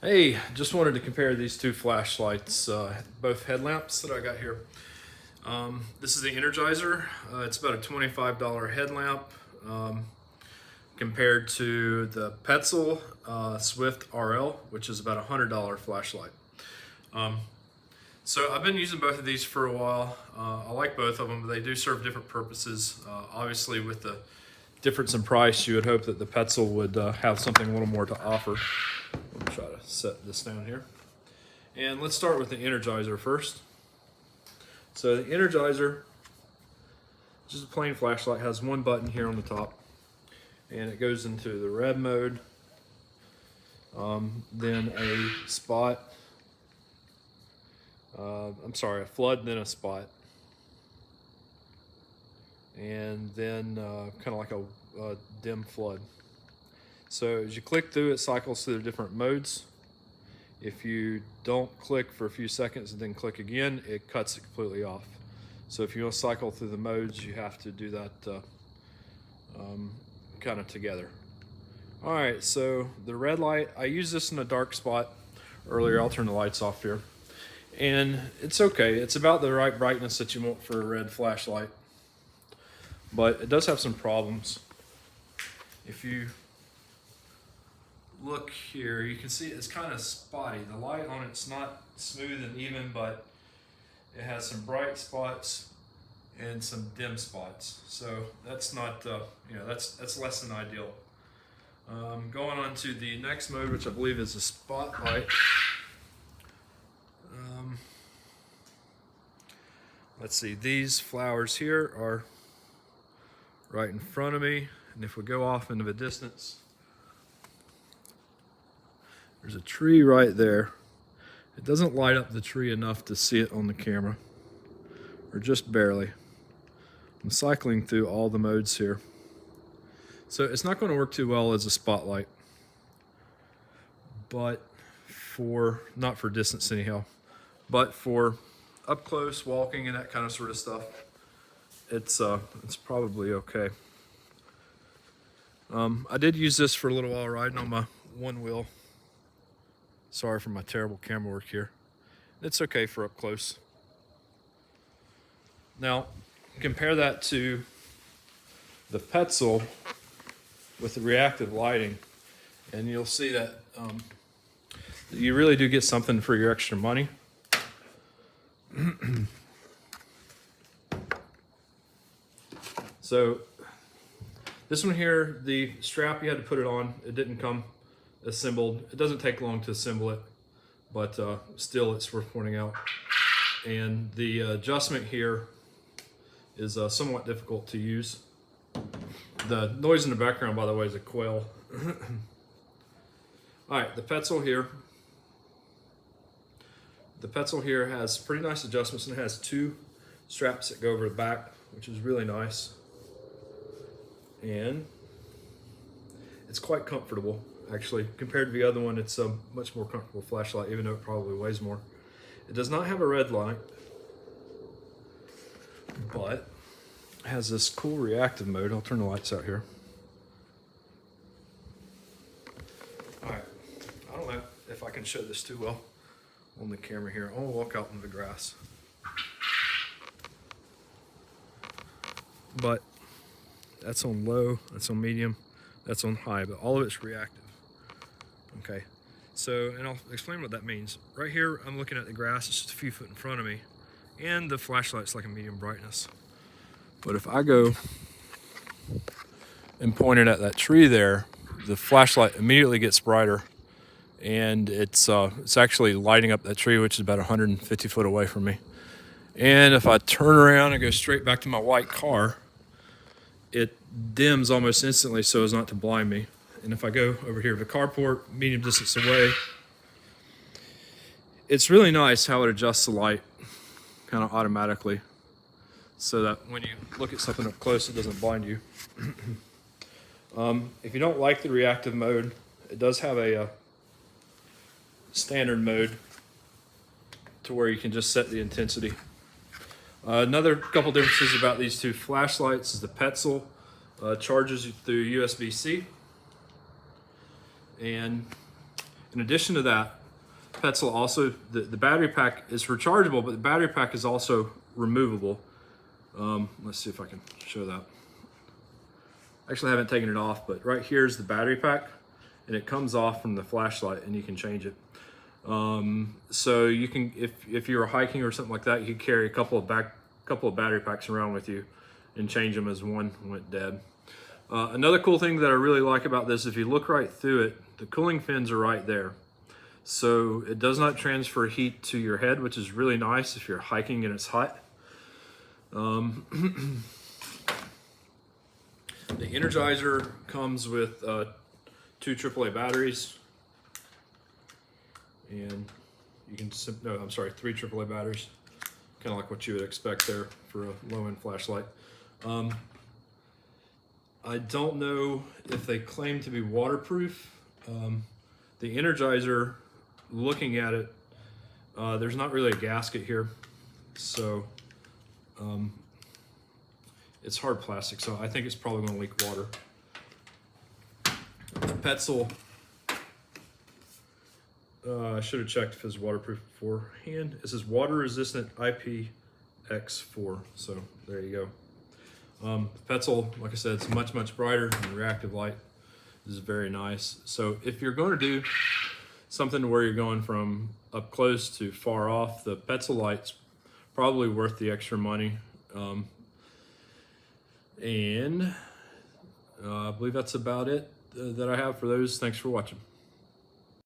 Hey, just wanted to compare these two flashlights, both headlamps that I got here. This is the Energizer. It's about a $25 headlamp compared to the PETZL Swift RL, which is about a $100 flashlight. So I've been using both of these for a while. I like both of them, but they do serve different purposes. Obviously, with the difference in price, you would hope that the PETZL would have something a little more to offer. I'll try to set this down here. And let's start with the Energizer first. So the Energizer, just a plain flashlight, has one button here on the top, and it goes into the red mode, then a spot, a flood, then a spot, and then kind of like a dim flood. So as you click through, it cycles through the different modes. If you don't click for a few seconds and then click again, it cuts it completely off. So if you want to cycle through the modes, you have to do that kind of together. All right, so the red light, I used this in a dark spot earlier. I'll turn the lights off here. And it's okay. It's about the right brightness that you want for a red flashlight. But it does have some problems. If you look here, you can see it's kind of spotty. The light on it's not smooth and even, but it has some bright spots and some dim spots. So that's not, that's less than ideal. Going on to the next mode, which I believe is a spotlight. Let's see, these flowers here are right in front of me, and if we go off into the distance, there's a tree right there. It doesn't light up the tree enough to see it on the camera, or just barely. I'm cycling through all the modes here. So it's not going to work too well as a spotlight, but not for distance anyhow, but for up close walking and that kind of sort of stuff, it's probably okay. I did use this for a little while riding on my one wheel. Sorry for my terrible camera work here. It's okay for up close. Now, compare that to the PETZL with the reactive lighting, and you'll see that you really do get something for your extra money. So this one here, the strap, you had to put it on. It didn't come assembled. It doesn't take long to assemble it, but still it's worth pointing out. And the adjustment here is somewhat difficult to use. The noise in the background, by the way, is a quail. All right, the PETZL here. The PETZL here has pretty nice adjustments, and it has two straps that go over the back, which is really nice. And it's quite comfortable, actually. Compared to the other one, it's a much more comfortable flashlight, even though it probably weighs more. It does not have a red light, but it has this cool reactive mode. I'll turn the lights out here. All right, I don't know if I can show this too well on the camera here. I'll walk out into the grass. But that's on low, that's on medium, that's on high, but all of it's reactive. Okay, so, and I'll explain what that means. Right here, I'm looking at the grass, it's just a few foot in front of me, and the flashlight's like a medium brightness. But if I go and point it at that tree there, the flashlight immediately gets brighter, and it's actually lighting up that tree, which is about 150 foot away from me. And if I turn around and go straight back to my white car, it dims almost instantly so as not to blind me. And if I go over here to the carport, medium distance away, it's really nice how it adjusts the light kind of automatically so that when you look at something up close, it doesn't blind you. If you don't like the reactive mode, it does have a standard mode to where you can just set the intensity. Another couple differences about these two flashlights is the PETZL charges through USB-C, and In addition to that, PETZL also, the battery pack is rechargeable, but the battery pack is also removable. Let's see if I can show that. Actually, I haven't taken it off, but right here is the battery pack, and it comes off from the flashlight, and you can change it. So you can, if you're hiking or something like that, you can carry a couple of battery packs around with you and change them as one went dead. Another cool thing that I really like about this, if you look right through it, the cooling fins are right there. So it does not transfer heat to your head, which is really nice if you're hiking and it's hot. The Energizer comes with 2 AAA batteries, and you can, no, I'm sorry, 3 AAA batteries, kind of like what you would expect there for a low-end flashlight. I don't know if they claim to be waterproof. The Energizer, looking at it, there's not really a gasket here, so it's hard plastic, so I think it's probably going to leak water. The PETZL, I should have checked if it's waterproof beforehand. It says water resistant IPX4, so there you go. The PETZL, like I said, it's much brighter, and the reactive light is very nice. So if you're going to do something where you're going from up close to far off, the PETZL light's probably worth the extra money. And I believe that's about it that I have for those. Thanks for watching.